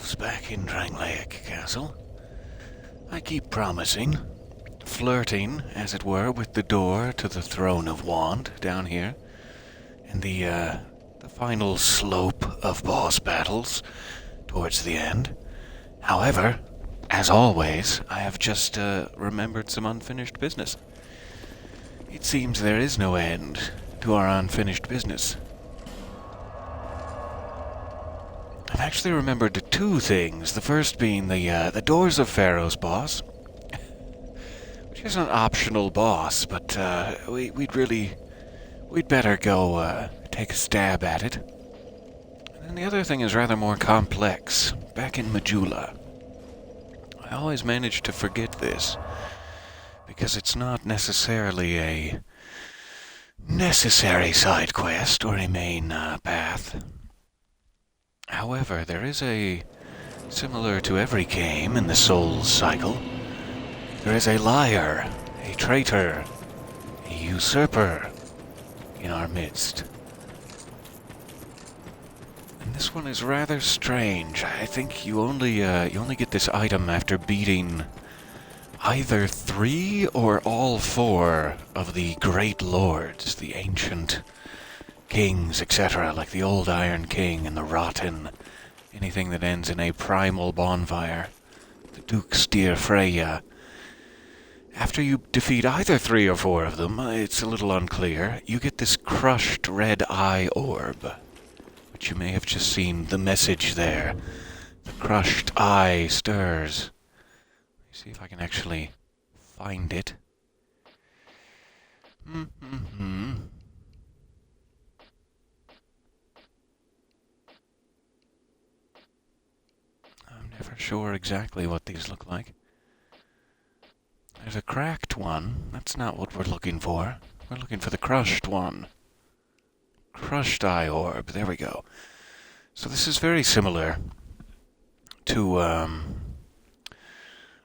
elves back in Drangleic Castle. I keep promising, flirting, as it were, with the door to the throne of Wand down here, and the final slope of boss battles towards the end. However, as always, I have just remembered some unfinished business. It seems there is no end to our unfinished business. I've actually remembered two things. The first being the Doors of Pharros boss, which is an optional boss, but we'd better go take a stab at it. And then the other thing is rather more complex. Back in Majula, I always manage to forget this because it's not necessarily a necessary side quest or a main path. However, there is similar to every game in the Souls cycle, there is a liar, a traitor, a usurper in our midst. And this one is rather strange. I think you only get this item after beating either 3 or all 4 of the great lords, the ancient kings, etc., like the Old Iron King and the Rotten, anything that ends in a primal bonfire, the Duke's Dear Freya. After you defeat either 3 or 4 of them, it's a little unclear, you get this crushed red eye orb, which you may have just seen the message there. The crushed eye stirs. Let me see if I can actually find it. I'm never sure exactly what these look like. There's a cracked one. That's not what we're looking for. We're looking for the crushed one. Crushed eye orb. There we go. So this is very similar to,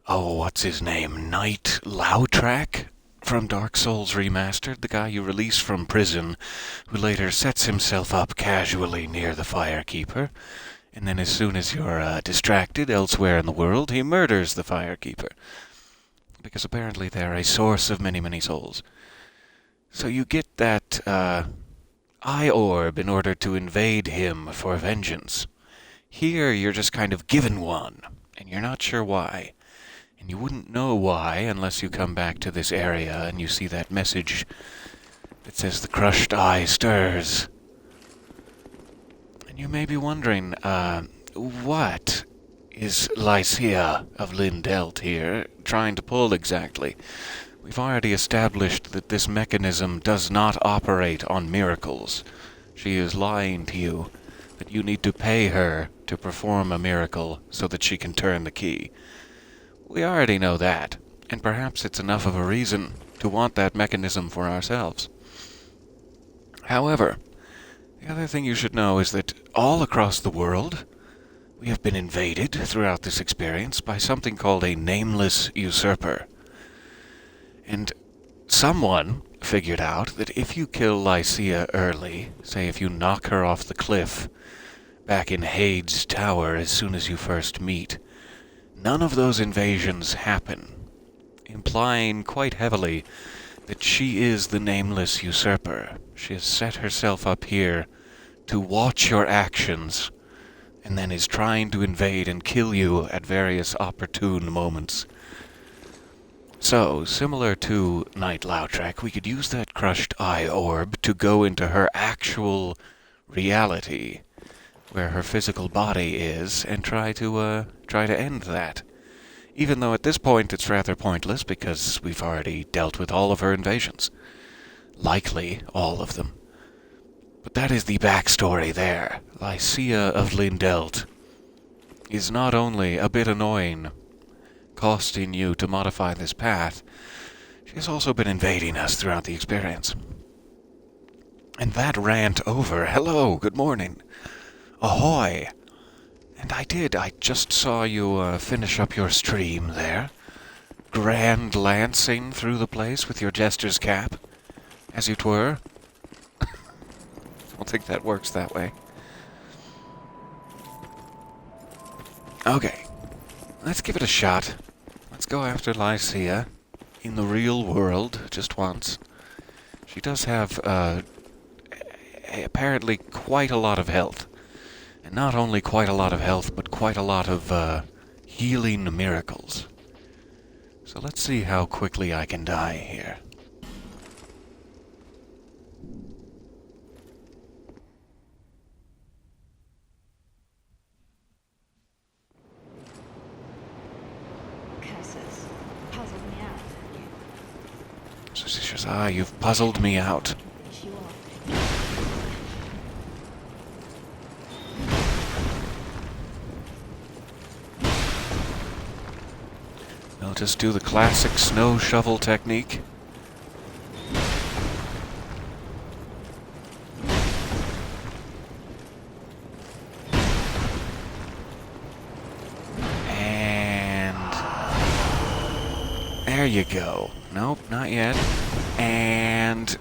what's his name? Knight Lautrec from Dark Souls Remastered, the guy you release from prison, who later sets himself up casually near the Firekeeper. And then as soon as you're distracted elsewhere in the world, he murders the Firekeeper. Because apparently they're a source of many, many souls. So you get that eye orb in order to invade him for vengeance. Here you're just kind of given one, and you're not sure why. And you wouldn't know why unless you come back to this area and you see that message that says the crushed eye stirs. And you may be wondering, what is Lycia of Lindelt here trying to pull exactly? We've already established that this mechanism does not operate on miracles. She is lying to you that you need to pay her to perform a miracle so that she can turn the key. We already know that, and perhaps it's enough of a reason to want that mechanism for ourselves. However, the other thing you should know is that all across the world, we have been invaded throughout this experience by something called a nameless usurper. And someone figured out that if you kill Lycia early, say if you knock her off the cliff back in Hade's tower as soon as you first meet, none of those invasions happen, implying quite heavily that she is the nameless usurper. She has set herself up here to watch your actions, and then is trying to invade and kill you at various opportune moments. So, similar to Knight Lautrec, we could use that crushed eye orb to go into her actual reality, where her physical body is, and try to end that. Even though at this point it's rather pointless, because we've already dealt with all of her invasions. Likely all of them. But that is the backstory there. Lycia of Lindelt is not only a bit annoying, costing you to modify this path, she has also been invading us throughout the experience. And that rant over. Hello, good morning. Ahoy! And I just saw you finish up your stream there. Grand lancing through the place with your jester's cap, as it were. I don't think that works that way. Okay, let's give it a shot. Let's go after Lycia in the real world just once. She does have, apparently quite a lot of health. And not only quite a lot of health, but quite a lot of, healing miracles. So let's see how quickly I can die here. Curses. Puzzled me out. So she says, you've puzzled me out. Yes, you are. I'll just do the classic snow shovel technique. And there you go. Nope, not yet. And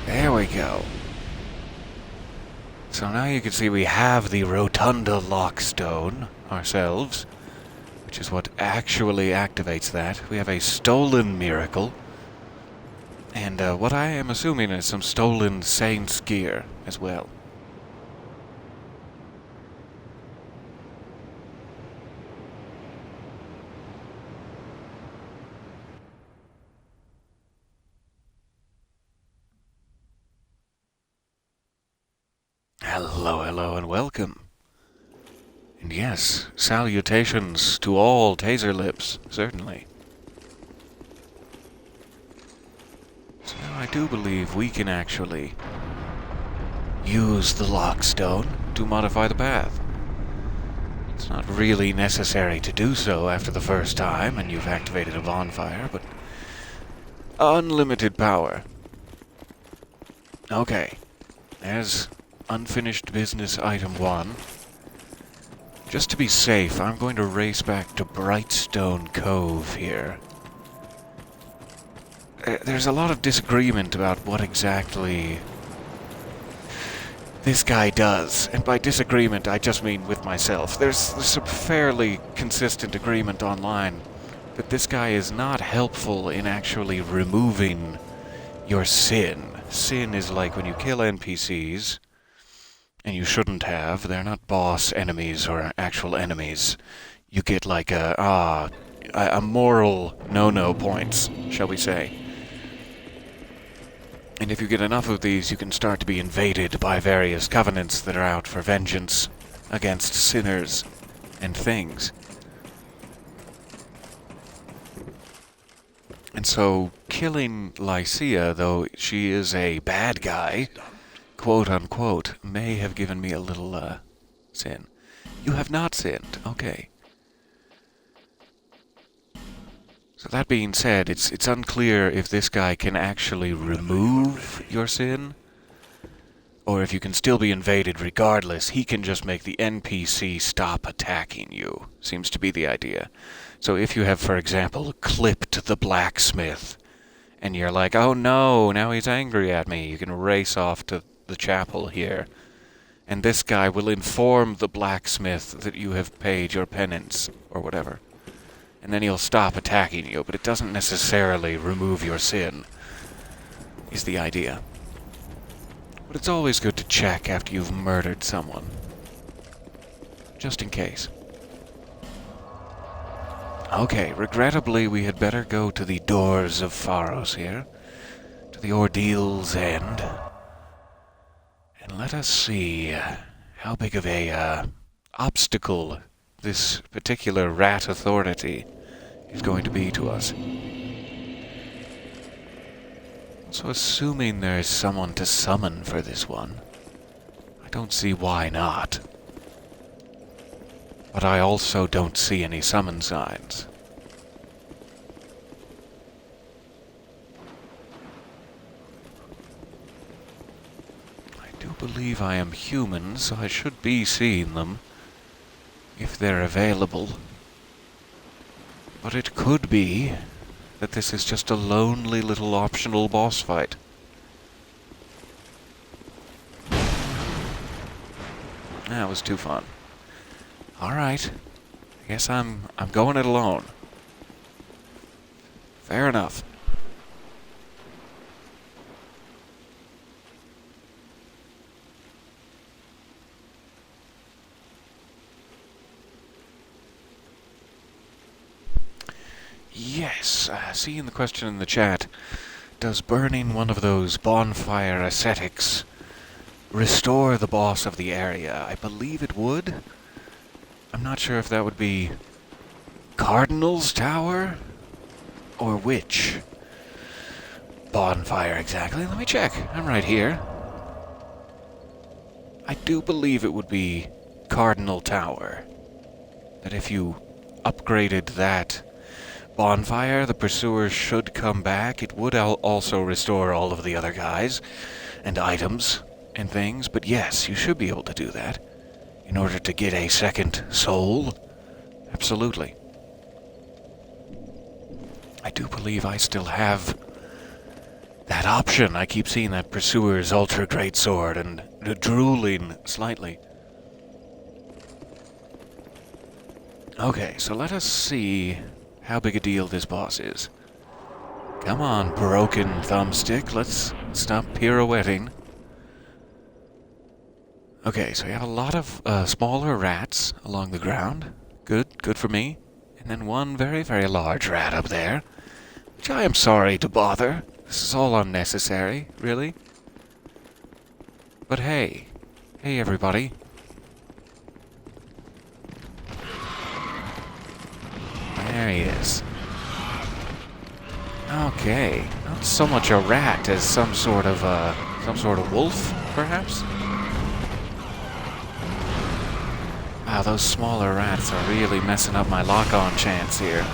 there we go. So now you can see we have the Rotunda Lockstone ourselves, which is what actually activates that. We have a stolen miracle, and what I am assuming is some stolen Saint's gear as well. Hello, hello, and welcome. And yes, salutations to all Taser Lips, certainly. So now I do believe we can actually use the Lockstone to modify the path. It's not really necessary to do so after the first time and you've activated a bonfire, but unlimited power. Okay, there's unfinished business item 1. Just to be safe, I'm going to race back to Brightstone Cove here. There's a lot of disagreement about what exactly this guy does, and by disagreement I just mean with myself. There's some fairly consistent agreement online that this guy is not helpful in actually removing your sin. Sin is like when you kill NPCs, and you shouldn't have. They're not boss enemies or actual enemies. You get like a moral no-no points, shall we say. And if you get enough of these, you can start to be invaded by various covenants that are out for vengeance against sinners and things. And so, killing Lycia, though she is a bad guy, quote-unquote, may have given me a little, sin. You have not sinned. Okay. So that being said, it's unclear if this guy can actually remove your sin, or if you can still be invaded regardless. He can just make the NPC stop attacking you, seems to be the idea. So if you have, for example, clipped the blacksmith, and you're like, oh no, now he's angry at me, you can race off to the chapel here, and this guy will inform the blacksmith that you have paid your penance, or whatever. And then he'll stop attacking you, but it doesn't necessarily remove your sin, is the idea. But it's always good to check after you've murdered someone, just in case. Okay, regrettably we had better go to the doors of Pharros here, to the ordeal's end. And let us see how big of a obstacle this particular rat authority is going to be to us. So assuming there is someone to summon for this one, I don't see why not. But I also don't see any summon signs. I do believe I am human, so I should be seeing them, if they're available. But it could be that this is just a lonely little optional boss fight. That was too fun. Alright. I guess I'm going it alone. Fair enough. Yes, seeing the question in the chat, does burning one of those bonfire ascetics restore the boss of the area? I believe it would. I'm not sure if that would be Cardinal's Tower or which bonfire exactly. Let me check. I'm right here. I do believe it would be Cardinal Tower. That if you upgraded that bonfire, the pursuers should come back. It would also restore all of the other guys and items and things, but yes, you should be able to do that in order to get a second soul. Absolutely. I do believe I still have that option. I keep seeing that pursuer's ultra great sword and drooling slightly. Okay, so let us see how big a deal this boss is. Come on, broken thumbstick. Let's stop pirouetting. Okay, so we have a lot of smaller rats along the ground. Good for me. And then one very, very large rat up there, which I am sorry to bother. This is all unnecessary, really. But hey everybody. There he is. Okay, not so much a rat as some sort of wolf, perhaps. Wow, those smaller rats are really messing up my lock-on chance here.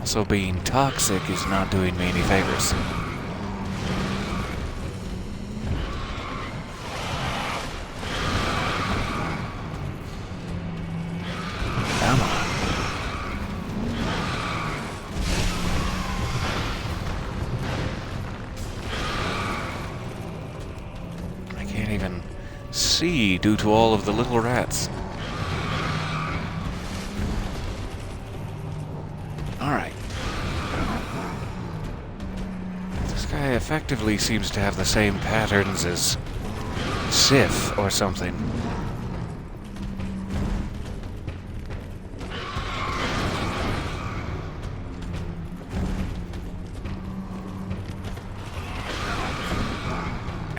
Also, being toxic is not doing me any favors. Come on. I can't even see due to all of the little rats. Alright. This guy effectively seems to have the same patterns as Sif or something.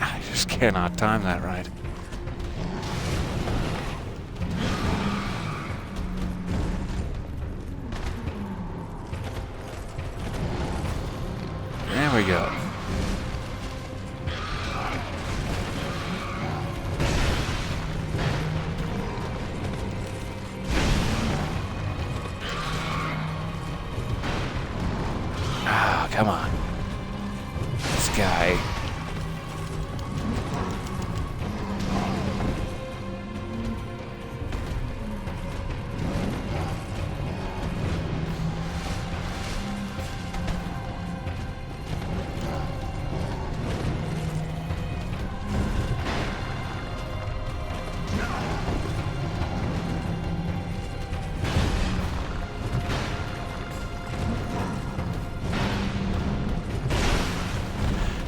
I just cannot time that right. There we go. Ah, come on. This guy.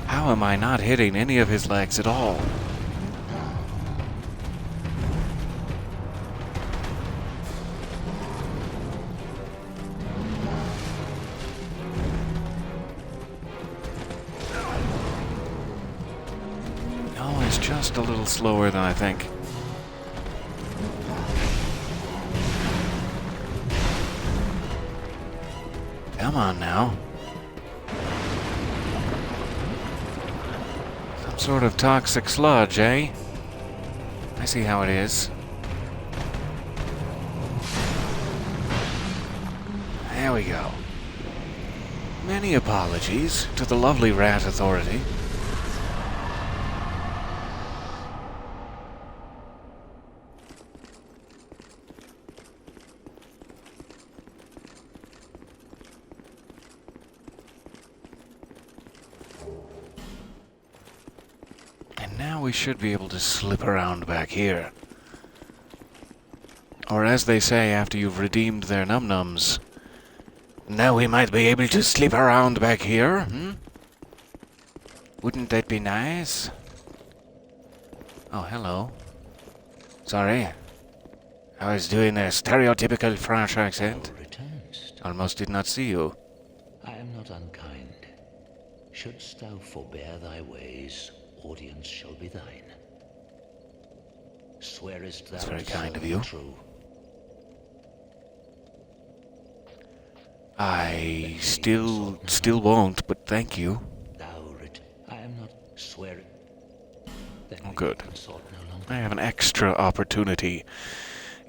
How am I not hitting any of his legs at all? No, it's just a little slower than I think. Come on now. Some sort of toxic sludge, eh? I see how it is. There we go. Many apologies to the lovely Rat Authority. Now we should be able to slip around back here. Or as they say after you've redeemed their num-nums, now we might be able to slip around back here, hmm? Wouldn't that be nice? Oh, hello. Sorry. I was doing a stereotypical French accent. Almost did not see you. I am not unkind. Shouldst thou forbear thy ways, audience shall be thine. Swearest thou That's very to kind serve of you. True? I still won't, but thank you. I am not swearing. Oh, good. I have an extra opportunity.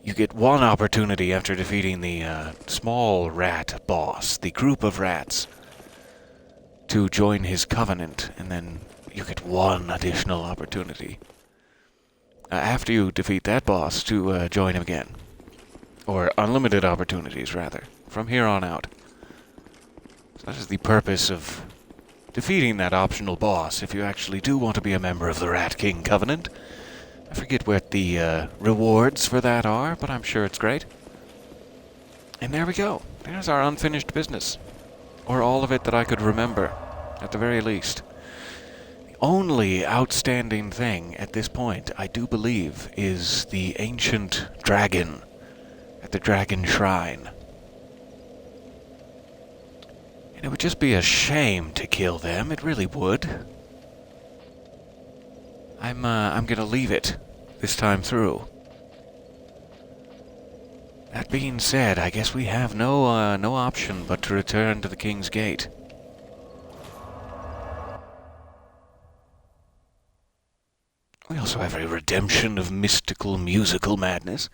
You get one opportunity after defeating the small rat boss, the group of rats, to join his covenant, and then you get one additional opportunity after you defeat that boss to join him again. Or unlimited opportunities, rather, from here on out. So that is the purpose of defeating that optional boss if you actually do want to be a member of the Rat King Covenant. I forget what the rewards for that are, but I'm sure it's great. And there we go. There's our unfinished business. Or all of it that I could remember, at the very least. The only outstanding thing at this point, I do believe, is the ancient dragon at the Dragon Shrine. And it would just be a shame to kill them, it really would. I'm gonna leave it this time through. That being said, I guess we have no option but to return to the King's Gate. We also have a redemption of mystical musical madness.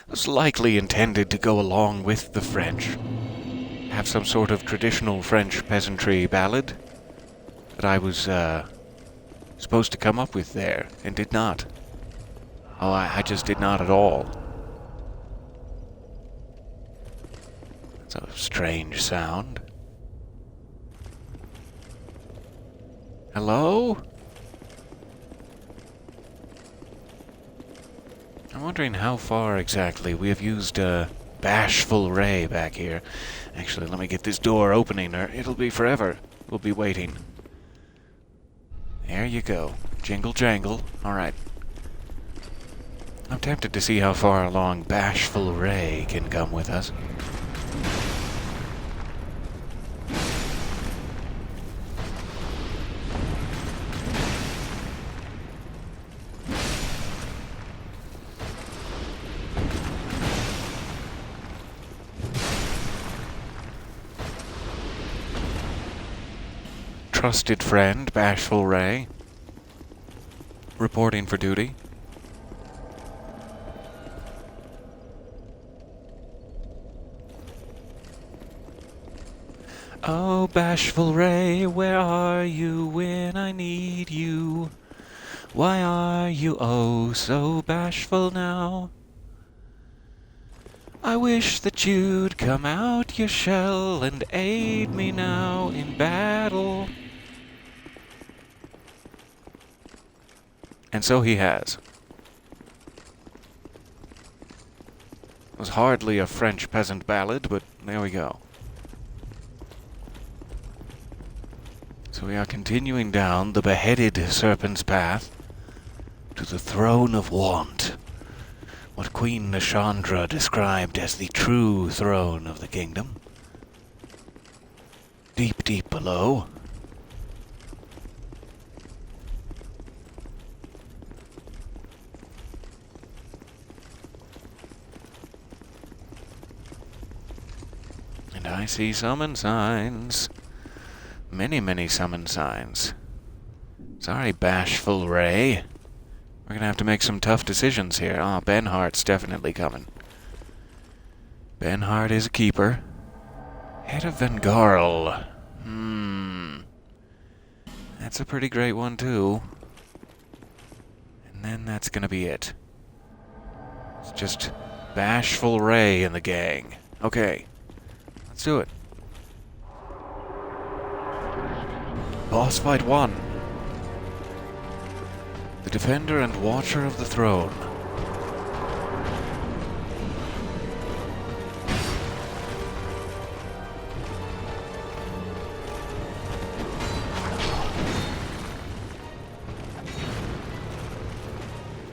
It was likely intended to go along with the French. Have some sort of traditional French peasantry ballad that I was supposed to come up with there, and did not. Oh, I just did not at all. That's a strange sound. Hello? I'm wondering how far exactly we have used Bashful Ray back here. Actually, let me get this door opening, or it'll be forever. We'll be waiting. There you go. Jingle jangle. Alright. I'm tempted to see how far along Bashful Ray can come with us. Trusted friend, Bashful Ray. Reporting for duty. Oh, Bashful Ray, where are you when I need you? Why are you oh so bashful now? I wish that you'd come out your shell and aid me now in battle. And so he has. It was hardly a French peasant ballad, but there we go. So we are continuing down the beheaded serpent's path to the throne of want. What Queen Nashandra described as the true throne of the kingdom. Deep, deep below. And I see summon signs. Many, many summon signs. Sorry, Bashful Ray. We're gonna have to make some tough decisions here. Ah, Benhart's definitely coming. Benhart is a keeper. Head of Vengarl. That's a pretty great one, too. And then that's gonna be it. It's just Bashful Ray and the gang. Okay. Let's do it. Boss fight 1. The defender and watcher of the throne.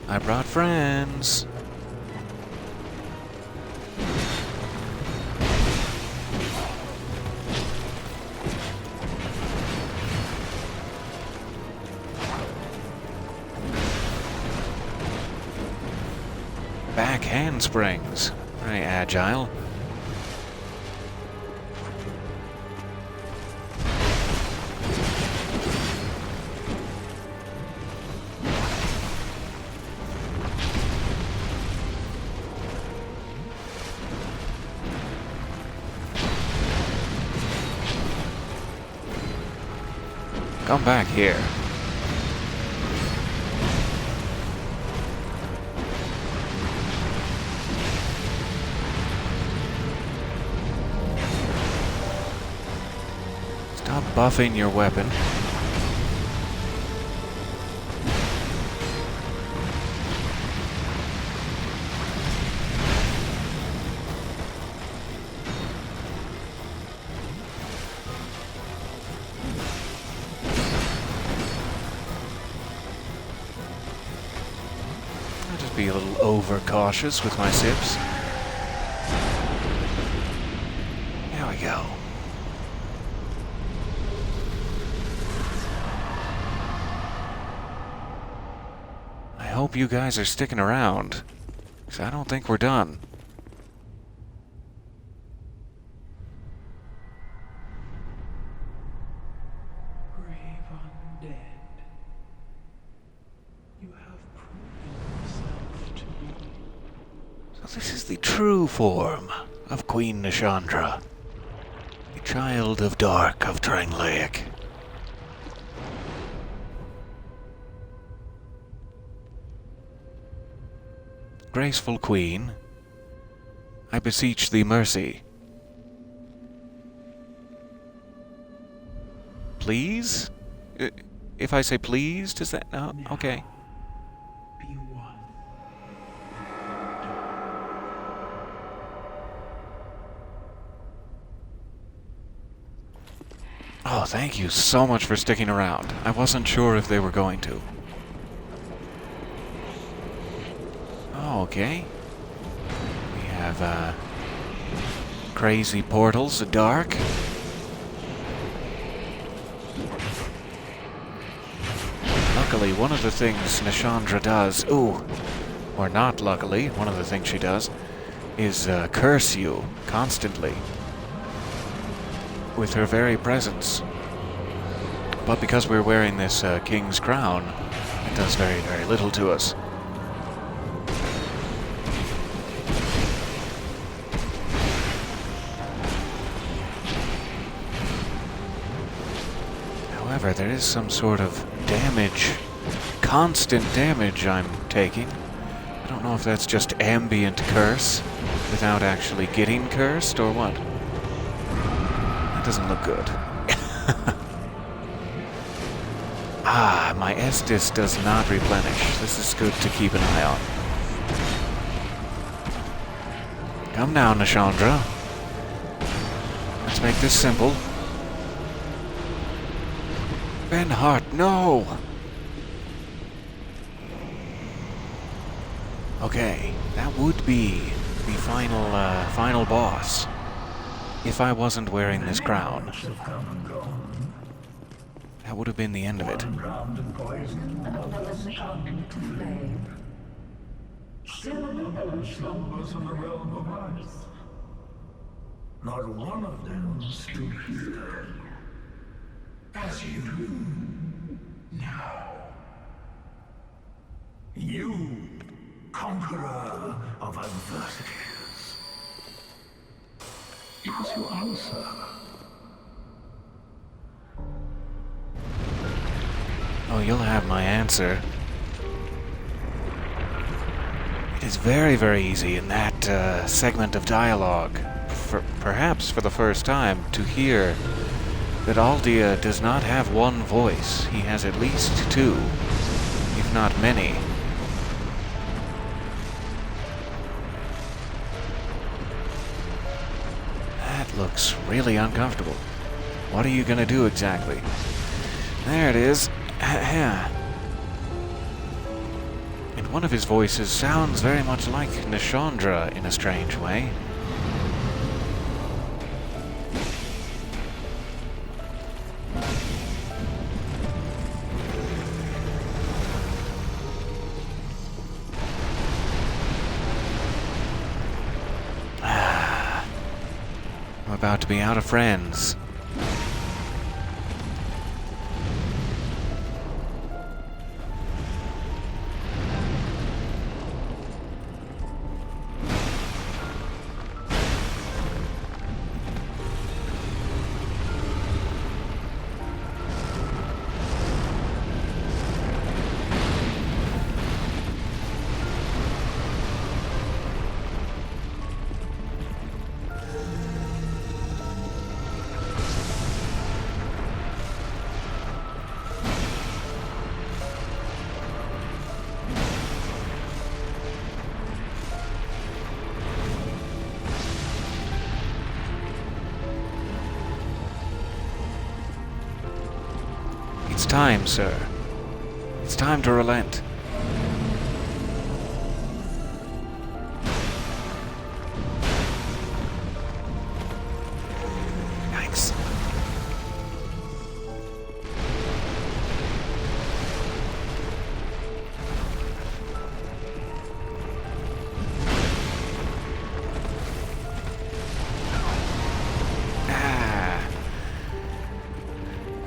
I brought friends. Back handsprings. Very agile. Come back here. Stop buffing your weapon. I'll just be a little overcautious with my sips. There we go. I hope you guys are sticking around, because I don't think we're done. Brave undead, you have proven yourself to be. So this is the true form of Queen Nashandra, the child of dark of Drangleic. Graceful Queen, I beseech thee mercy. Please? If I say please, does that... No? Okay. Be one. Oh, thank you so much for sticking around. I wasn't sure if they were going to. Oh, okay. We have, crazy portals, dark. Luckily, one of the things Nashandra does... Ooh! Or not luckily, one of the things she does is, curse you constantly with her very presence. But because we're wearing this, king's crown, it does very, very little to us. However, there is some sort of damage, constant damage I'm taking. I don't know if that's just ambient curse without actually getting cursed or what. That doesn't look good. Ah, my Estus does not replenish. This is good to keep an eye on. Come now, Nashandra. Let's make this simple. Benhart, no! Okay, that would be the final boss. If I wasn't wearing this crown. That would have been the end of it. Not one of them stood here. As you do now. You, conqueror of adversities. Give us your answer. Oh, you'll have my answer. It is very, very easy in that segment of dialogue, perhaps for the first time, to hear that Aldia does not have one voice. He has at least two. If if not many. That looks really uncomfortable. What are you gonna do exactly? There it is. And one of his voices sounds very much like Nashandra in a strange way. I'm about to be out of friends. It's time, sir. It's time to relent. Yikes. Ah.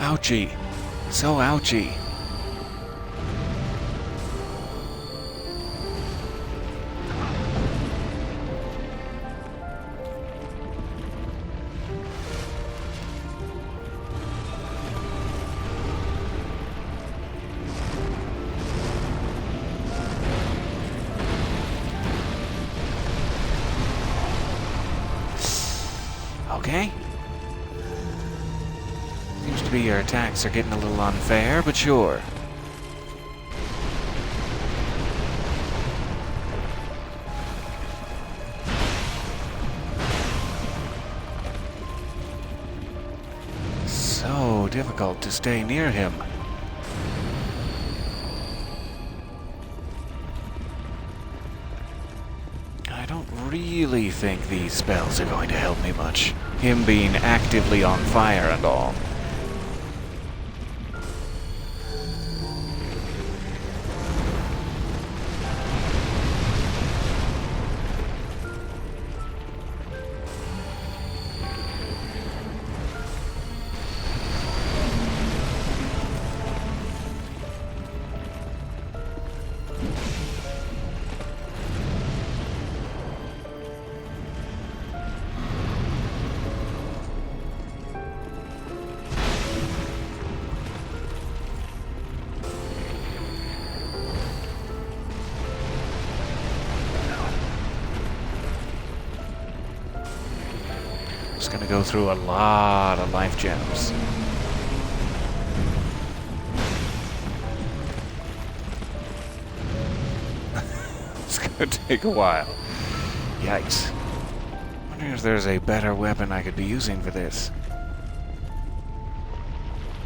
Ouchie. So ouchy. Okay. Seems to be your attacks are getting a little unfair, but sure. So difficult to stay near him. I don't really think these spells are going to help me much. Him being actively on fire and all. Just gonna go through a lot of life gems. It's gonna take a while. Yikes. Wonder if there's a better weapon I could be using for this.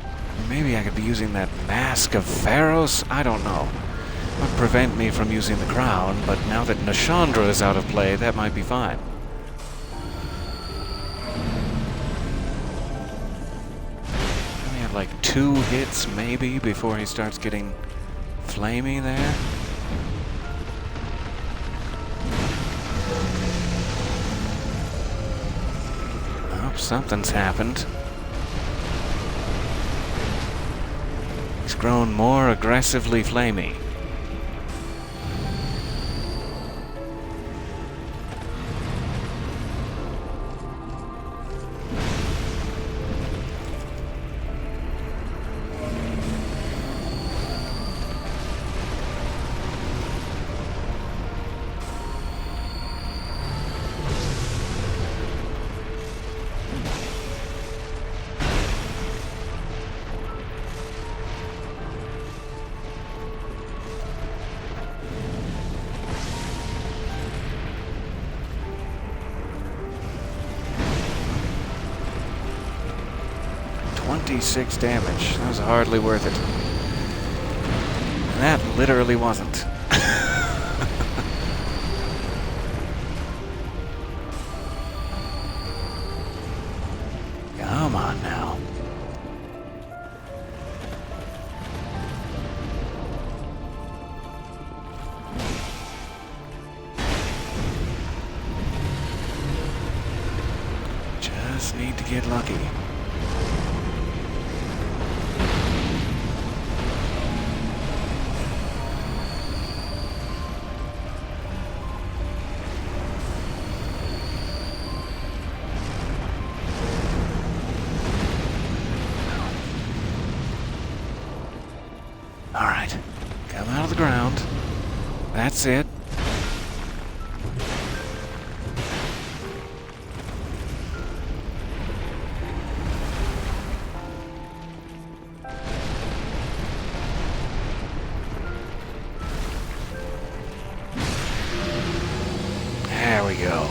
Or maybe I could be using that mask of Pharros? I don't know. Would prevent me from using the crown, but now that Nashandra is out of play, that might be fine. Like 2 hits maybe before he starts getting flamey there. Oh, something's happened. He's grown more aggressively flamey. 26 damage. That was hardly worth it. And that literally wasn't. Come on now. Just need to get lucky. Alright, come out of the ground. That's it. There we go.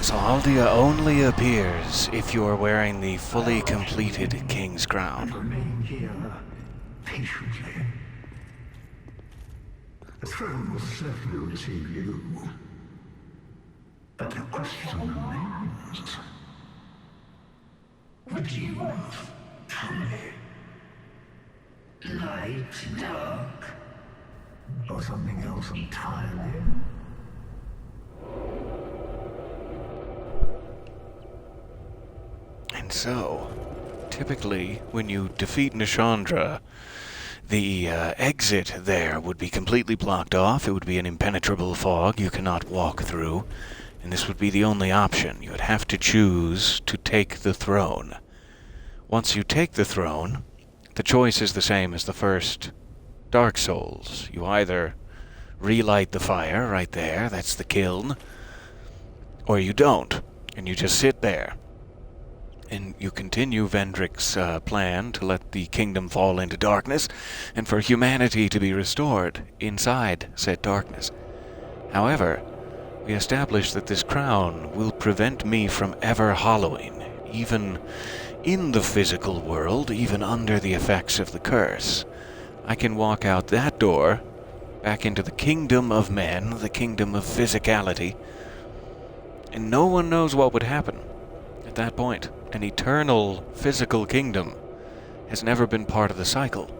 So Aldia only appears if you are wearing the fully completed King's Crown. Remain here patiently. The throne will certainly receive you. But the question remains. What do you want from me? Light, dark, or something else entirely? And so, typically, when you defeat Nashandra, the exit there would be completely blocked off. It would be an impenetrable fog you cannot walk through, and this would be the only option. You would have to choose to take the throne. Once you take the throne, the choice is the same as the first Dark Souls. You either relight the fire right there, that's the kiln, or you don't, and you just sit there. And you continue Vendrick's plan to let the kingdom fall into darkness, and for humanity to be restored inside said darkness. However, we established that this crown will prevent me from ever hollowing, even in the physical world, even under the effects of the curse. I can walk out that door, back into the kingdom of men, the kingdom of physicality, and no one knows what would happen at that point. An eternal physical kingdom has never been part of the cycle.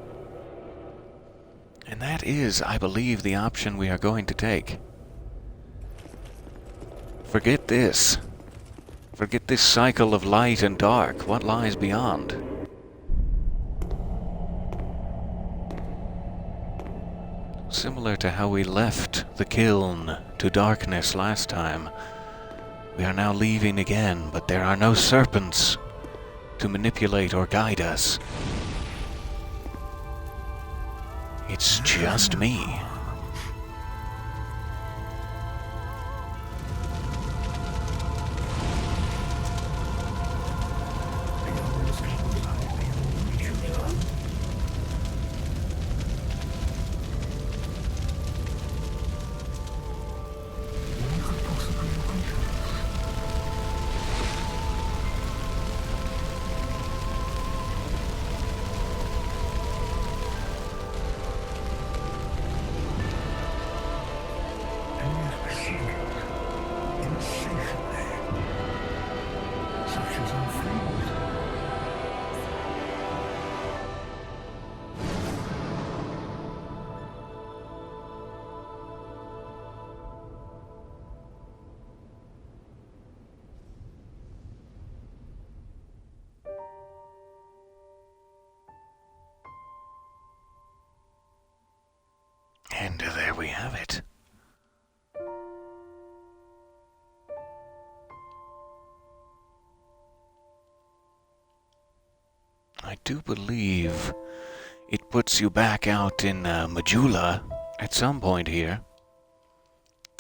And that is, I believe, the option we are going to take. Forget this. Forget this cycle of light and dark. What lies beyond? Similar to how we left the kiln to darkness last time, we are now leaving again, but there are no serpents to manipulate or guide us. It's just me. And there we have it. I do believe it puts you back out in Majula at some point here.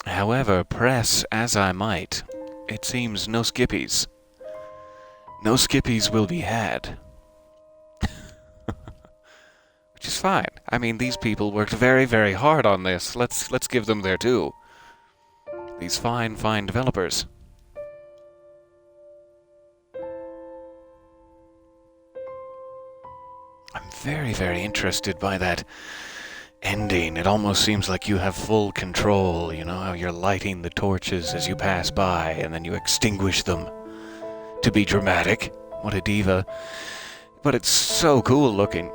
However, press as I might, it seems no skippies. No skippies will be had. Which is fine. I mean, these people worked very, very hard on this. Let's give them their due. These fine developers. I'm very, very interested by that ending. It almost seems like you have full control, you know, how you're lighting the torches as you pass by, and then you extinguish them to be dramatic. What a diva. But it's so cool looking.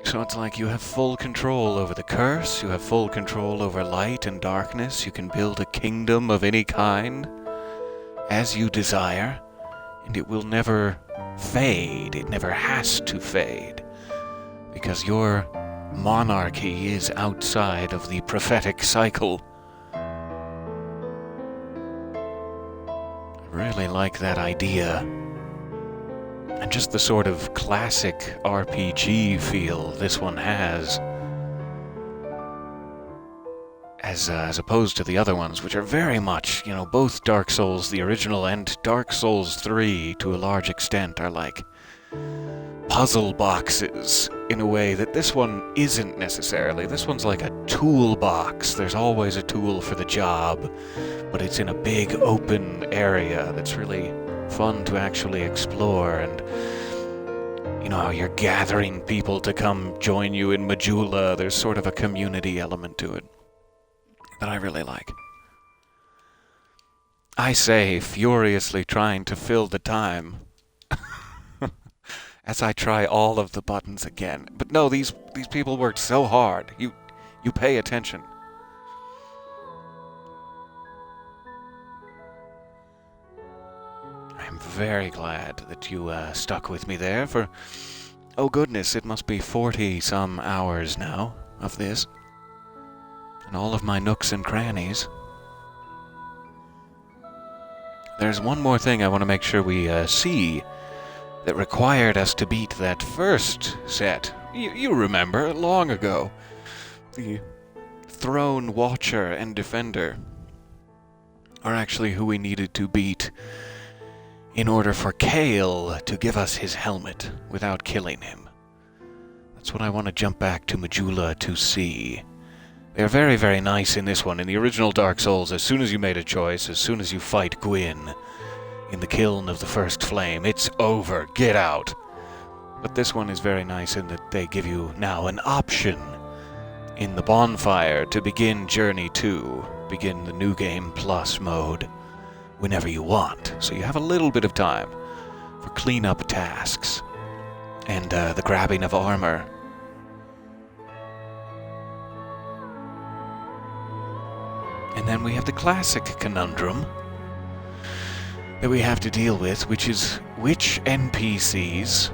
So it's like you have full control over the curse, you have full control over light and darkness, you can build a kingdom of any kind as you desire, and it will never fade, it never has to fade, because your monarchy is outside of the prophetic cycle. I really like that idea. And just the sort of classic RPG feel this one has, as opposed to the other ones, which are very much, you know, both Dark Souls, the original, and Dark Souls 3, to a large extent, are like puzzle boxes in a way that this one isn't necessarily. This one's like a toolbox. There's always a tool for the job, but it's in a big open area that's really fun to actually explore. And you know how you're gathering people to come join you in Majula. There's sort of a community element to it that I really like. I say, furiously trying to fill the time as I try all of the buttons again. But no, these people worked so hard. You pay attention. I'm very glad that you stuck with me there for, oh goodness, it must be 40-some hours now of this. And all of my nooks and crannies. There's one more thing I want to make sure we see that required us to beat that first set. You remember, long ago. The Throne Watcher and Defender are actually who we needed to beat in order for Kale to give us his helmet without killing him. That's what I want to jump back to Majula to see. They're very, very nice in this one. In the original Dark Souls, as soon as you made a choice, as soon as you fight Gwyn in the kiln of the first flame, it's over, get out. But this one is very nice in that they give you now an option in the bonfire to begin Journey 2, begin the New Game Plus mode, whenever you want. So you have a little bit of time for cleanup tasks and the grabbing of armor. And then we have the classic conundrum that we have to deal with, which is which NPCs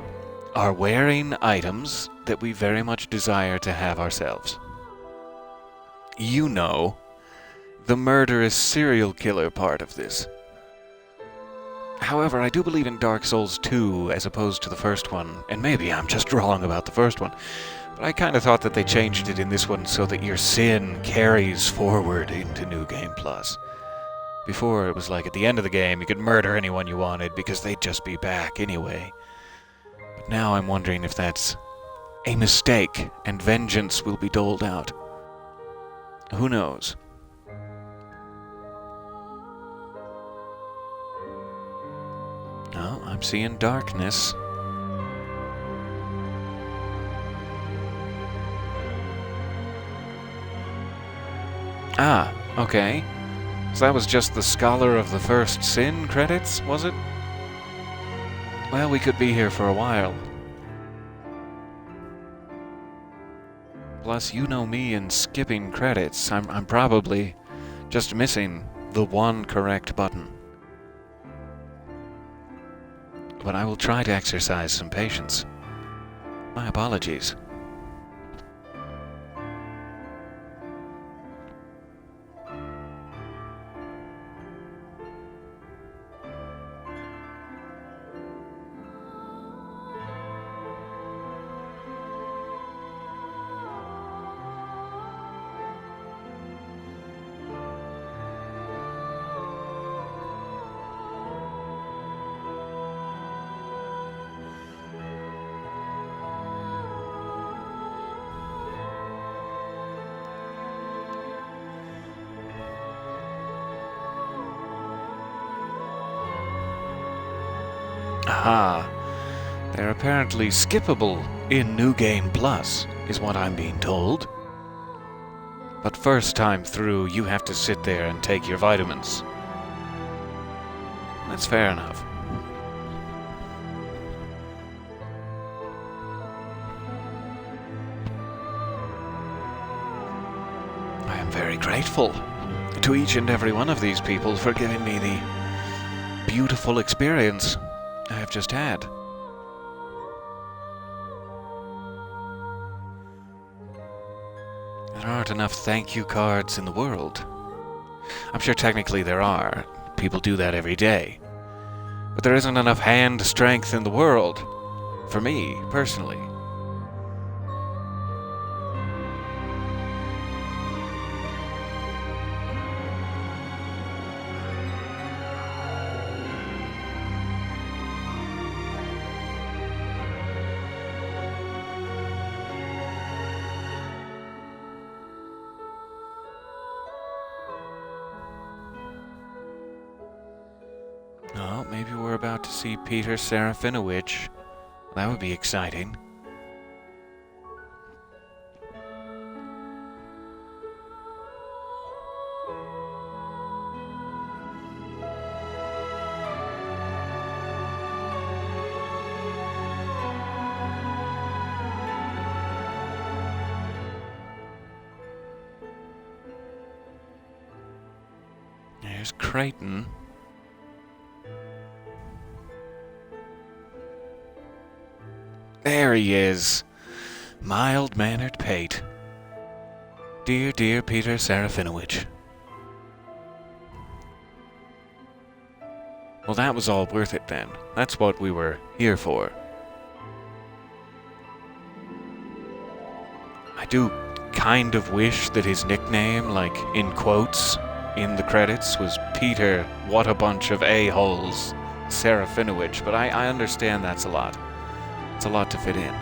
are wearing items that we very much desire to have ourselves. You know, the murderous serial killer part of this. However, I do believe in Dark Souls 2 as opposed to the first one, and maybe I'm just wrong about the first one, but I kind of thought that they changed it in this one so that your sin carries forward into New Game Plus. Before, it was like at the end of the game, you could murder anyone you wanted because they'd just be back anyway. But now I'm wondering if that's a mistake and vengeance will be doled out. Who knows? Oh, I'm seeing darkness. Ah, okay. So that was just the Scholar of the First Sin credits, was it? Well, we could be here for a while. Plus, you know me and skipping credits. I'm probably just missing the one correct button. But I will try to exercise some patience. My apologies. Aha! They're apparently skippable in New Game Plus, is what I'm being told. But first time through, you have to sit there and take your vitamins. That's fair enough. I am very grateful to each and every one of these people for giving me the beautiful experience I have just had. There aren't enough thank you cards in the world. I'm sure technically there are. People do that every day. But there isn't enough hand strength in the world. For me, personally. Oh, maybe we're about to see Peter Serafinowicz. That would be exciting. There's Creighton. There he is. Mild-mannered Pate. Dear, dear Peter Serafinowicz. Well, that was all worth it then. That's what we were here for. I do kind of wish that his nickname, like in quotes, in the credits, was Peter, what a bunch of a-holes, Serafinowicz, but I understand that's a lot. It's a lot to fit in.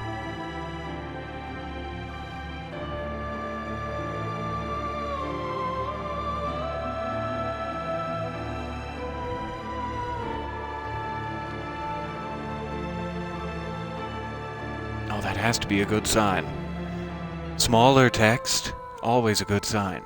Oh, that has to be a good sign. Smaller text, always a good sign.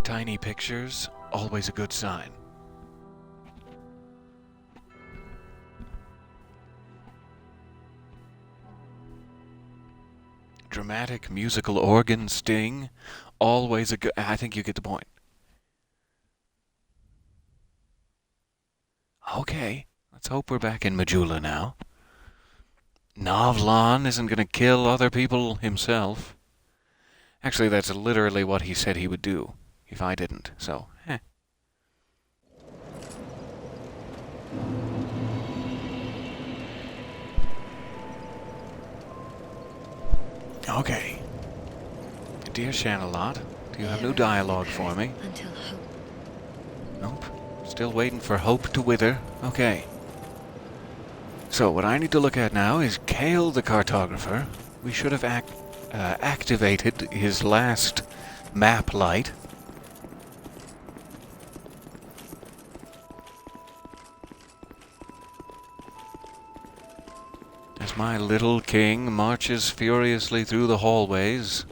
Tiny pictures, always a good sign. Dramatic musical organ sting, always a good... I think you get the point. Okay, let's hope we're back in Majula now. Novlan isn't gonna kill other people himself. Actually, that's literally what he said he would do. If I didn't, so, Okay. Dear Shanalot, do you have new dialogue for me? Until hope. Nope. Still waiting for hope to wither. Okay. So, what I need to look at now is Kale the Cartographer. We should have activated his last map light. As my little king marches furiously through the hallways.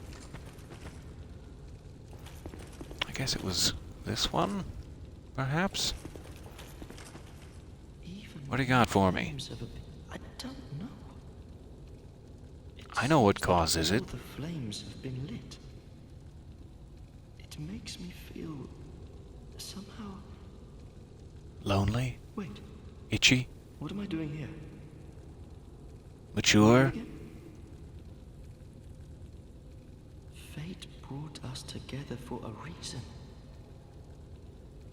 I guess it was this one, perhaps? What do you got for me? I don't know. I know what causes it. The flames have been lit. It makes me feel somehow... Lonely? Wait, Itchy? what am I doing here? Mature? Fate brought us together for a reason.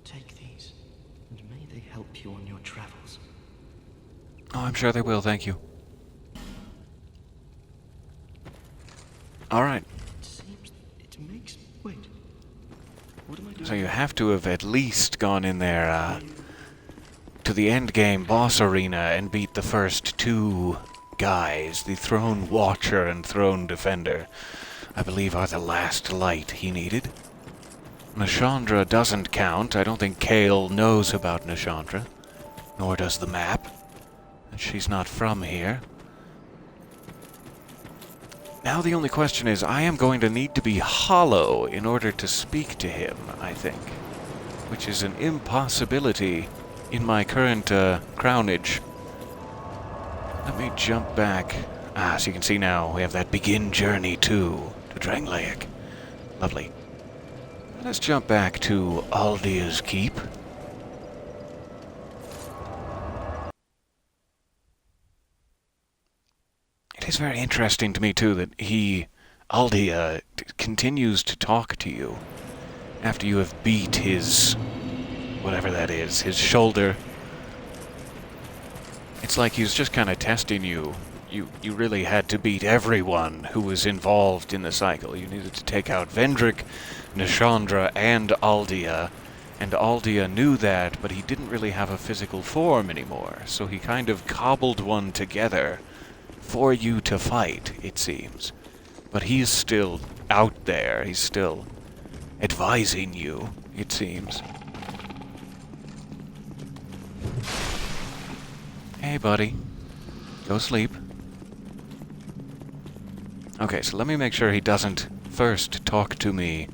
Take these, and may they help you on your travels. Oh, I'm sure they will, thank you. Alright. It seems... it makes... wait. What am I doing? So you have to have at least gone in there, to the endgame boss arena and beat the first two guys, the Throne Watcher and Throne Defender, I believe are the last light he needed. Nashandra doesn't count. I don't think Kale knows about Nashandra, nor does the map. And she's not from here. Now the only question is, I am going to need to be hollow in order to speak to him, I think. Which is an impossibility in my current crownage. Let me jump back. So you can see now we have that begin journey to Drangleic. Lovely. Let's jump back to Aldia's keep. It is very interesting to me, too, that Aldia, continues to talk to you after you have beat his, whatever that is, his shoulder. It's like he's just kind of testing you. You really had to beat everyone who was involved in the cycle. You needed to take out Vendrick, Nashandra, and Aldia. And Aldia knew that, but he didn't really have a physical form anymore. So he kind of cobbled one together for you to fight, it seems. But he's still out there. He's still advising you, it seems. Hey, buddy. Go sleep. Okay, so let me make sure he doesn't first talk to me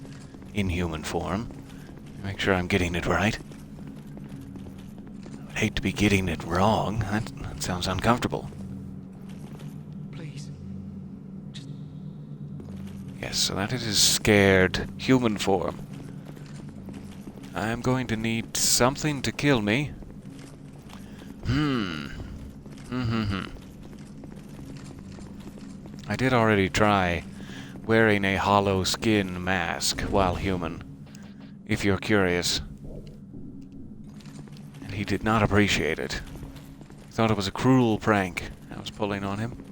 in human form. Make sure I'm getting it right. I would hate to be getting it wrong. That sounds uncomfortable. Please. Yes, so that is his scared human form. I'm going to need something to kill me. I did already try wearing a hollow skin mask while human, if you're curious. And he did not appreciate it. Thought it was a cruel prank I was pulling on him.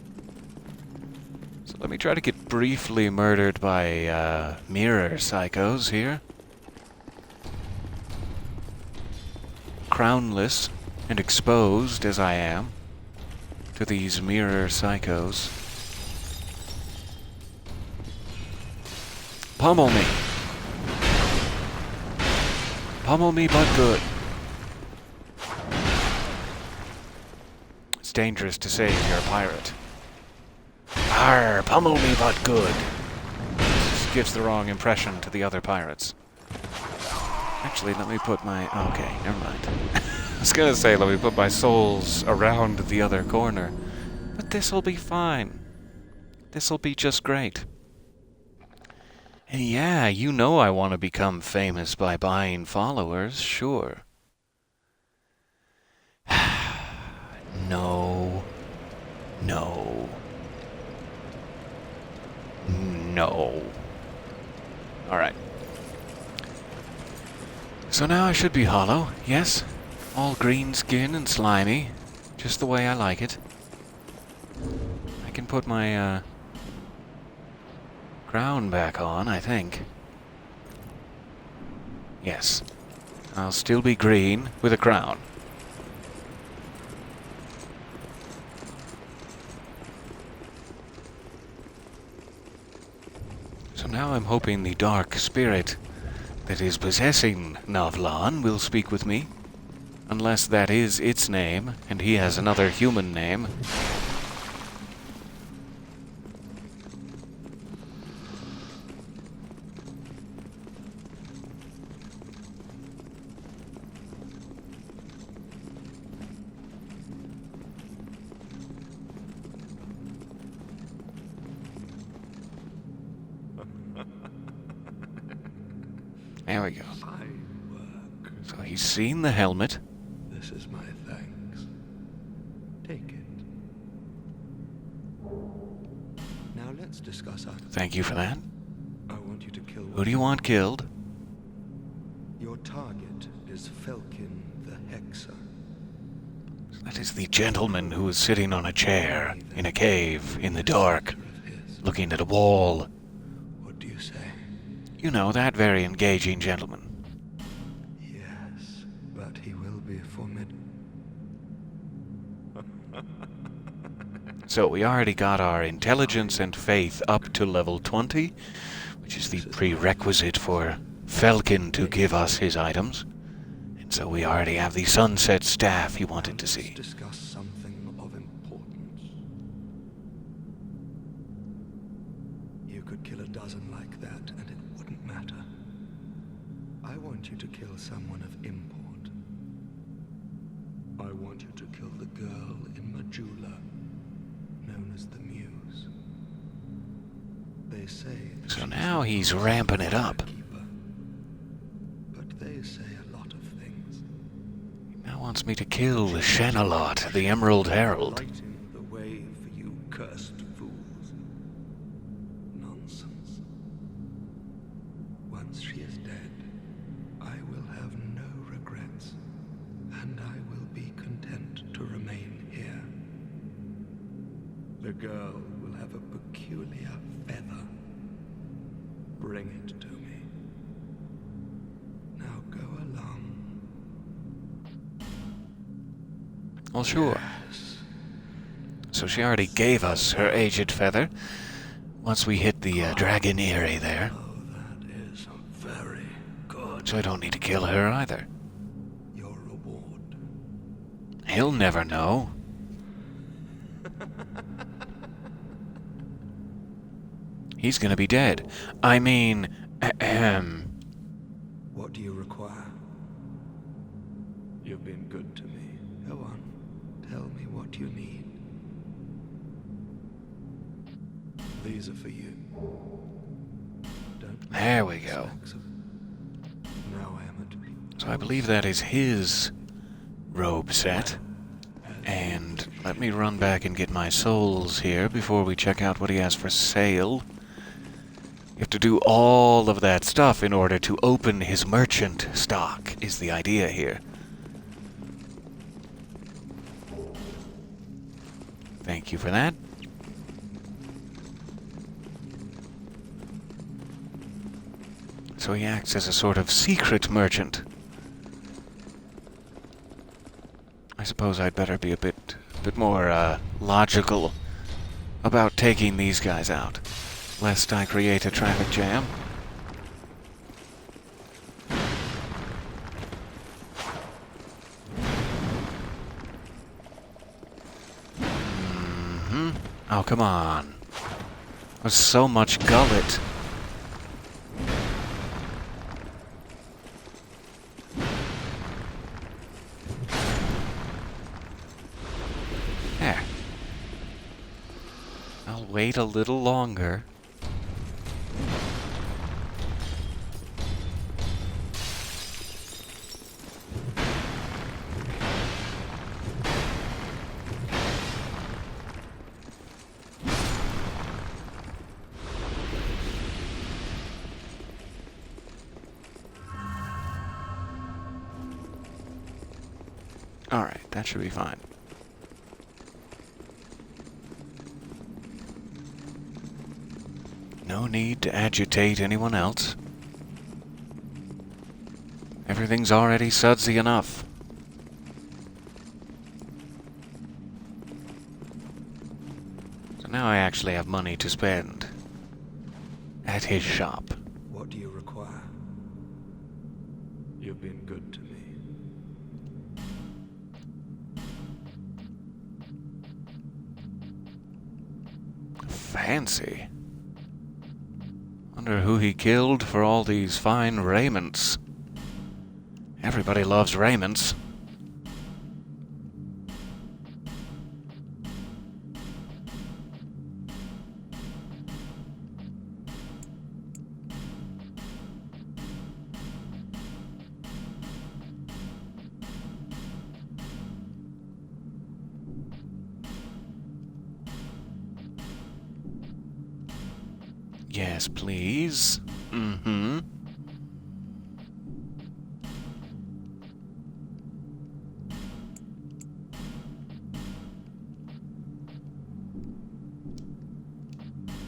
So let me try to get briefly murdered by mirror psychos here. Crownless and exposed as I am to these mirror psychos. Pummel me. Pummel me but good. It's dangerous to say if you're a pirate. Arr, pummel me but good. This gives the wrong impression to the other pirates. Actually, let me put my... Okay, never mind. I was gonna say, let me put my souls around the other corner. But this'll be fine. This'll be just great. And yeah, you know I want to become famous by buying followers, sure. No. No. No. Alright. So now I should be hollow, yes? All green skin and slimy, just the way I like it. I can put my, crown back on, I think. Yes. I'll still be green with a crown. So now I'm hoping the dark spirit that is possessing Navlan will speak with me. Unless that is its name, and he has another human name. There we go. Fine work. So he's seen the helmet. This is my thanks. Take it. Now let's discuss our... Thank you for that. I want you to kill... Who do you want killed? Your target is Felkin the Hexer. That is the gentleman who is sitting on a chair in a cave in the dark, looking at a wall. What do you say? You know, that very engaging gentleman. Yes, but he will be formidable. So we already got our intelligence and faith up to level 20, which is the prerequisite for Falcon to give us his items. And so we already have the sunset staff he wanted to see. Let's discuss something of importance. You could kill a dozen like that, and it wouldn't matter. I want you to kill someone of import. I want you to kill the girl in Majula, known as the Muse. They say that So she's now the he's master ramping it up. keeper. But they say a lot of things. He now wants me to kill Shanalot, the Emerald Herald. Lighting the way for you cursed fools. Nonsense. Once she is dead, I will have no regrets, and I will be content to remain here. The girl will have a peculiar feather. Bring it to me. Now go along. Well, sure. Yes. So she already gave us her aged feather once we hit the Dragon Eyrie there. Oh, that is very good. So I don't need to kill her either. Your reward. He'll never know. He's gonna be dead. I mean, ahem. What do you require? You've been good to me. Go on. Tell me what you need. These are for you. Don't There we go. Now I am at peace. So I believe that is his robe set. And let me run back and get my souls here before we check out what he has for sale. You have to do all of that stuff in order to open his merchant stock, is the idea here. Thank you for that. So he acts as a sort of secret merchant. I suppose I'd better be a bit more logical about taking these guys out, lest I create a traffic jam. Oh, come on. There's so much gullet. There. I'll wait a little longer. Alright, that should be fine. No need to agitate anyone else. Everything's already sudsy enough. So now I actually have money to spend at his shop. What do you require? You've been good to me. Fancy. Wonder who he killed for all these fine raiments. Everybody loves raiments. Yes, please. Mm-hmm.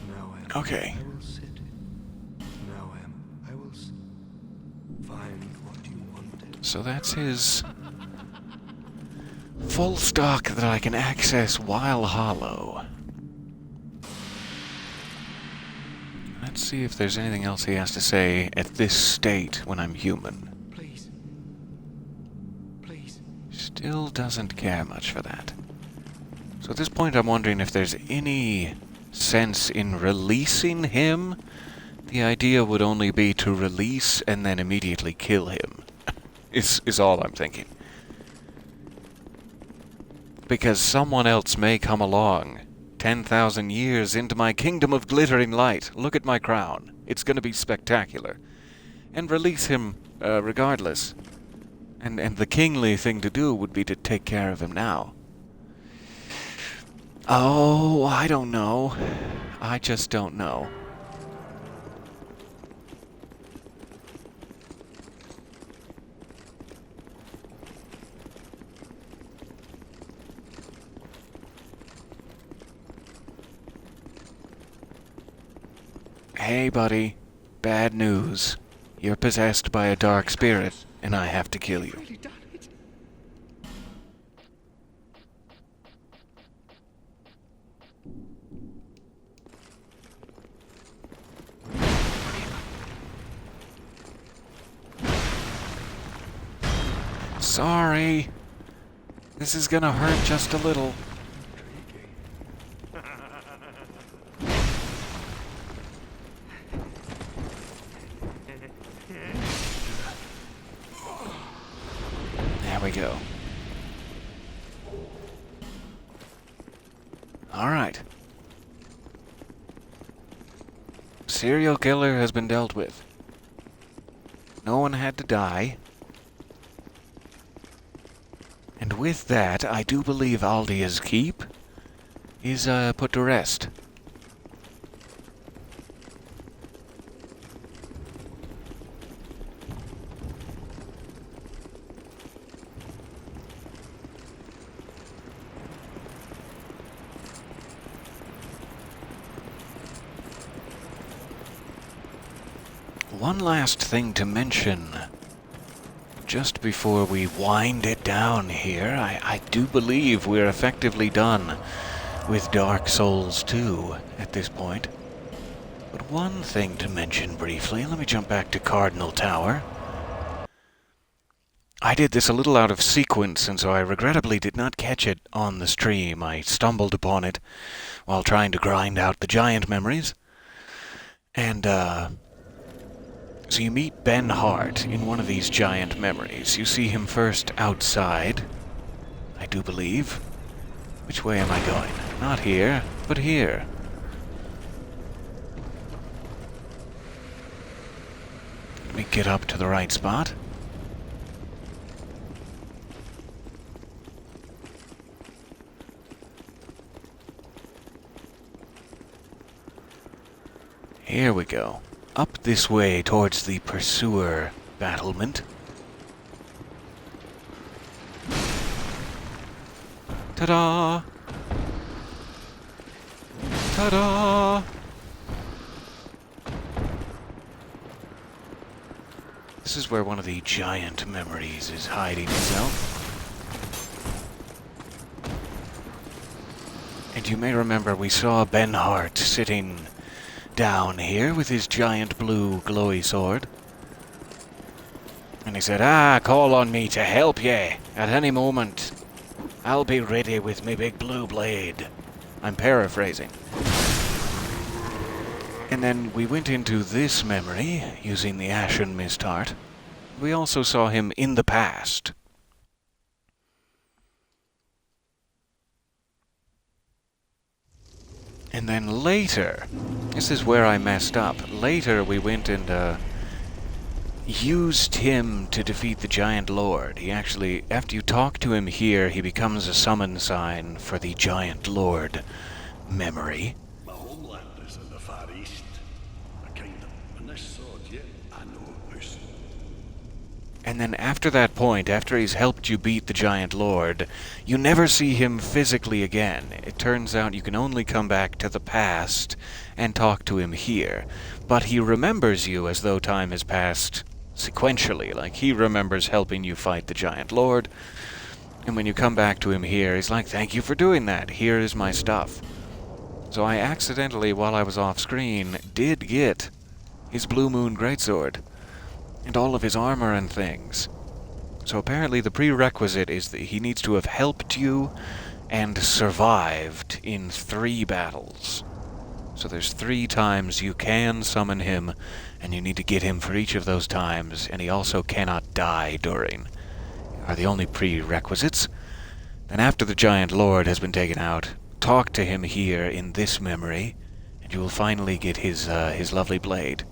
Now I am. Okay. I will sit. Now I am. I will find what you wanted. So that's his full stock that I can access while hollow. Let's see if there's anything else he has to say at this state when I'm human. Please. Please. Still doesn't care much for that. So at this point I'm wondering if there's any sense in releasing him. The idea would only be to release and then immediately kill him. is all I'm thinking. Because someone else may come along 10,000 years into my kingdom of glittering light. Look at my crown. It's going to be spectacular. And release him regardless. And the kingly thing to do would be to take care of him now. Oh, I don't know. I just don't know. Hey, buddy. Bad news. You're possessed by a dark spirit, and I have to kill you. Really done it. Sorry. This is gonna hurt just a little. There we go. Alright. Serial killer has been dealt with. No one had to die. And with that, I do believe Aldia's keep is put to rest. One last thing to mention. Just before we wind it down here, I do believe we're effectively done with Dark Souls 2 at this point. But one thing to mention briefly, let me jump back to Cardinal Tower. I did this a little out of sequence, and so I regrettably did not catch it on the stream. I stumbled upon it while trying to grind out the giant memories. And, so you meet Ben Hart in one of these giant memories. You see him first outside, I do believe. Which way am I going? Not here, but here. Let me get up to the right spot. Here we go. Up this way towards the Pursuer battlement. Ta-da! Ta-da! This is where one of the giant memories is hiding itself. And you may remember we saw Ben Hart sitting down here with his giant blue glowy sword. And he said, call on me to help ye at any moment. I'll be ready with me big blue blade. I'm paraphrasing. And then we went into this memory using the Ashen Mist Heart. We also saw him in the past. And then later, this is where I messed up. Later we went and used him to defeat the Giant Lord. He actually, after you talk to him here, he becomes a summon sign for the Giant Lord memory. My homeland is in the Far East. A kingdom, and this sword, yet I know who's. And then after that point, after he's helped you beat the Giant Lord, you never see him physically again. It turns out you can only come back to the past and talk to him here. But he remembers you as though time has passed sequentially. Like, he remembers helping you fight the Giant Lord, And when you come back to him here, he's like, thank you for doing that. Here is my stuff. So I accidentally, while I was off screen, did get his Blue Moon Greatsword and all of his armor and things. So apparently the prerequisite is that he needs to have helped you and survived in 3 battles. So there's 3 times you can summon him, and you need to get him for each of those times, and he also cannot die during. Are the only prerequisites. Then after the Giant Lord has been taken out, talk to him here in this memory, and you will finally get his lovely blade.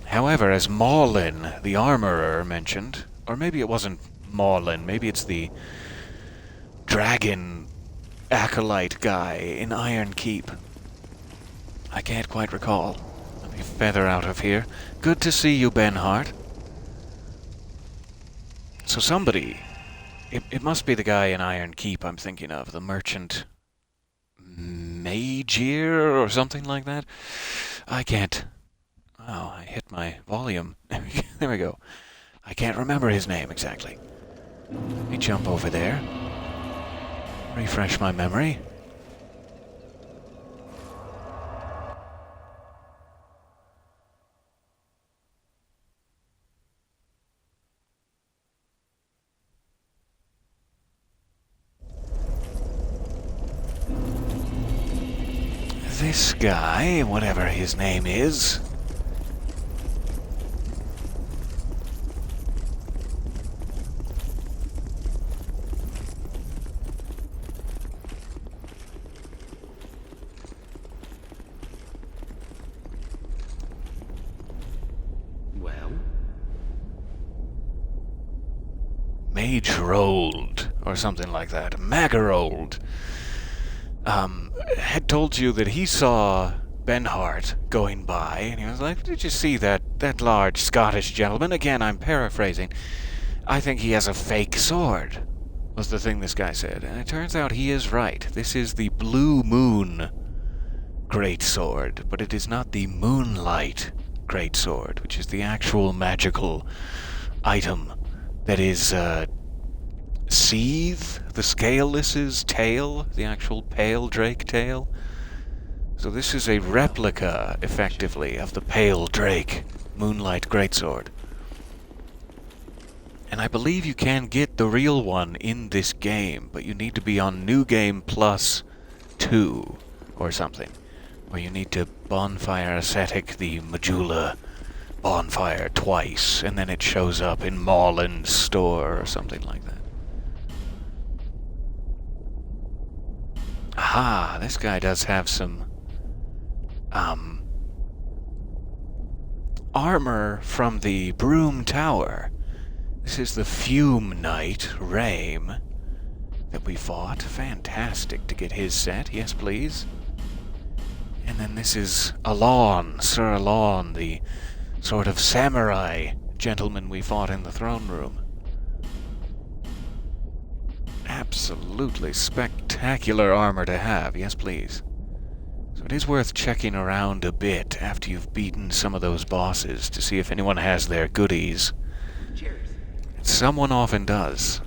However, as Maulin, the armorer, mentioned, or maybe it wasn't Maulin, maybe it's the dragon acolyte guy in Iron Keep. I can't quite recall. Let me feather out of here. Good to see you, Ben Hart. So somebody, it must be the guy in Iron Keep I'm thinking of, the merchant Magier or something like that. I can't. Oh, I hit my volume. There we go. I can't remember his name exactly. Let me jump over there. Refresh my memory. This guy, whatever his name is. Well? Mage Rolled, or something like that. Magarold. Had told you that he saw Ben Hart going by, and he was like, did you see that large Scottish gentleman? Again, I'm paraphrasing. I think he has a fake sword, was the thing this guy said. And it turns out he is right. This is the Blue Moon Greatsword, but it is not the Moonlight Greatsword, which is the actual magical item that is, Seethe, the Scaleless's tail, the actual pale drake tail. So this is a replica, effectively, of the pale drake Moonlight Greatsword. And I believe you can get the real one in this game, but you need to be on New Game Plus 2 or something, where you need to bonfire ascetic the Majula bonfire twice, and then it shows up in Maulin's store or something like that. Aha, this guy does have some armor from the Broom Tower. This is the Fume Knight, Rame, that we fought. Fantastic to get his set, yes please. And then this is Alon, Sir Alon, the sort of samurai gentleman we fought in the throne room. Absolutely spectacular armor to have, yes please. So it is worth checking around a bit after you've beaten some of those bosses to see if anyone has their goodies. Cheers. Someone often does.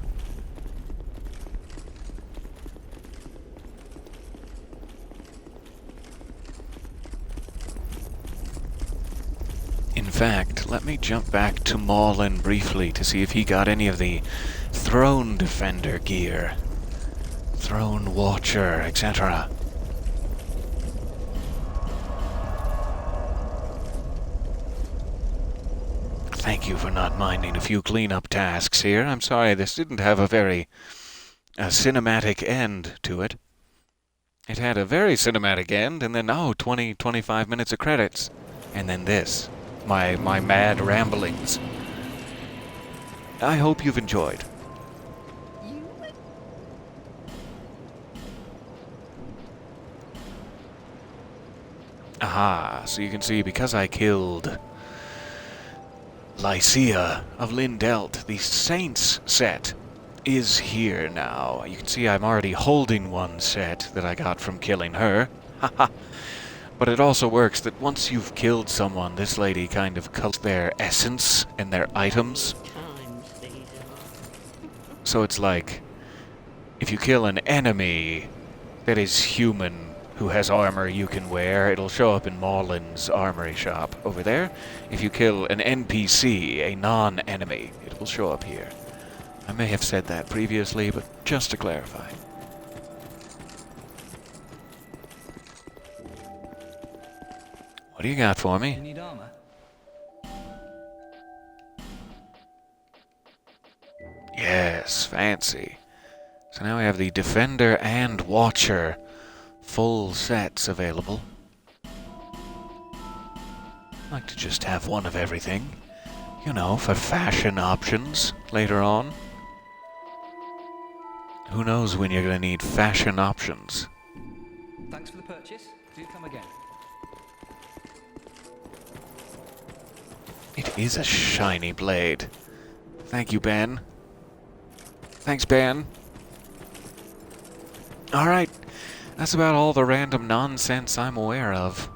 In fact, let me jump back to Maulin briefly to see if he got any of the Throne Defender gear. Throne Watcher, etc. Thank you for not minding a few cleanup tasks here. I'm sorry this didn't have a very cinematic end to it. It had a very cinematic end, and then, 25 minutes of credits. And then this. My mad ramblings. I hope you've enjoyed. Aha, so you can see, because I killed Lycia of Lindelt, the Saints set is here now. You can see I'm already holding one set that I got from killing her. Haha. But it also works that once you've killed someone, this lady kind of collects their essence and their items. So it's like, if you kill an enemy that is human who has armor you can wear, it'll show up in Marlin's armory shop over there. If you kill an NPC, a non-enemy, it will show up here. I may have said that previously, but just to clarify. What do you got for me? You need armor? Yes, fancy. So now we have the Defender and Watcher full sets available. I'd like to just have one of everything. You know, for fashion options later on. Who knows when you're going to need fashion options? Thanks for the purchase. Do come again. It is a shiny blade. Thank you, Ben. Thanks, Ben. Alright, that's about all the random nonsense I'm aware of.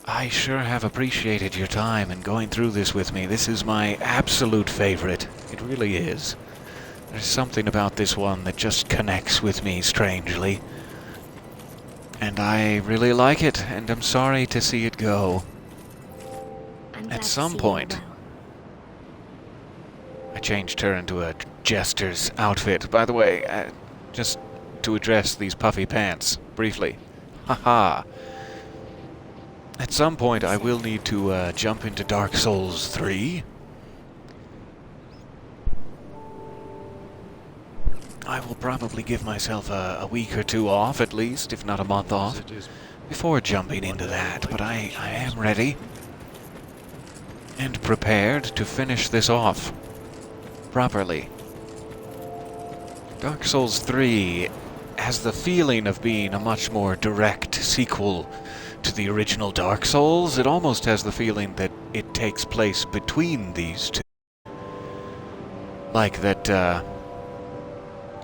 I sure have appreciated your time and going through this with me. This is my absolute favorite. It really is. There's something about this one that just connects with me strangely. And I really like it, and I'm sorry to see it go. I'm glad At to some see you point. well. I changed her into a jester's outfit. By the way, just to address these puffy pants, briefly. Haha. At some point I will need to jump into Dark Souls 3. I will probably give myself a week or two off at least, if not a month off, before jumping into that. But I am ready and prepared to finish this off properly. Dark Souls 3 has the feeling of being a much more direct sequel to the original Dark Souls. It almost has the feeling that it takes place between these two. Like that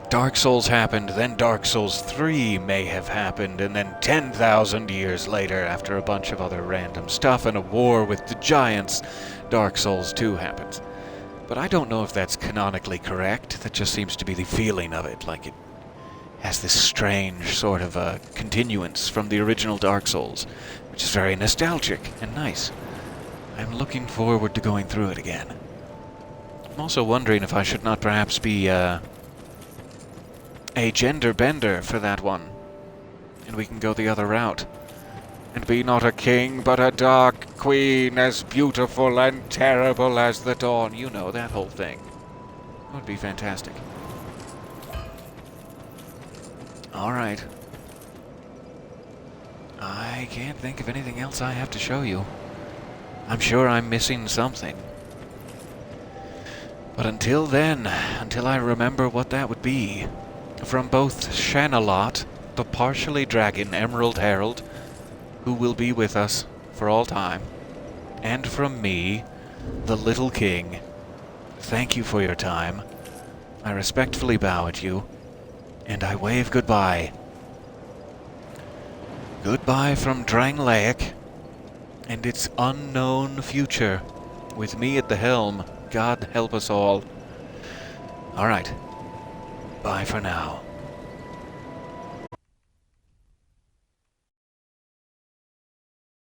Dark Souls happened, then Dark Souls 3 may have happened, and then 10,000 years later, after a bunch of other random stuff and a war with the giants, Dark Souls 2 happens. But I don't know if that's canonically correct. That just seems to be the feeling of it, like it has this strange sort of continuance from the original Dark Souls, which is very nostalgic and nice. I'm looking forward to going through it again. I'm also wondering if I should not perhaps be a gender bender for that one, and we can go the other route. And be not a king, but a dark queen, as beautiful and terrible as the dawn. You know, that whole thing. That would be fantastic. Alright. I can't think of anything else I have to show you. I'm sure I'm missing something. But until then, until I remember what that would be, from both Shanalot, the partially dragon Emerald Herald, who will be with us for all time, and from me, the Little King, thank you for your time. I respectfully bow at you, and I wave goodbye. Goodbye from Drangleic and its unknown future. With me at the helm, God help us all. Alright, bye for now.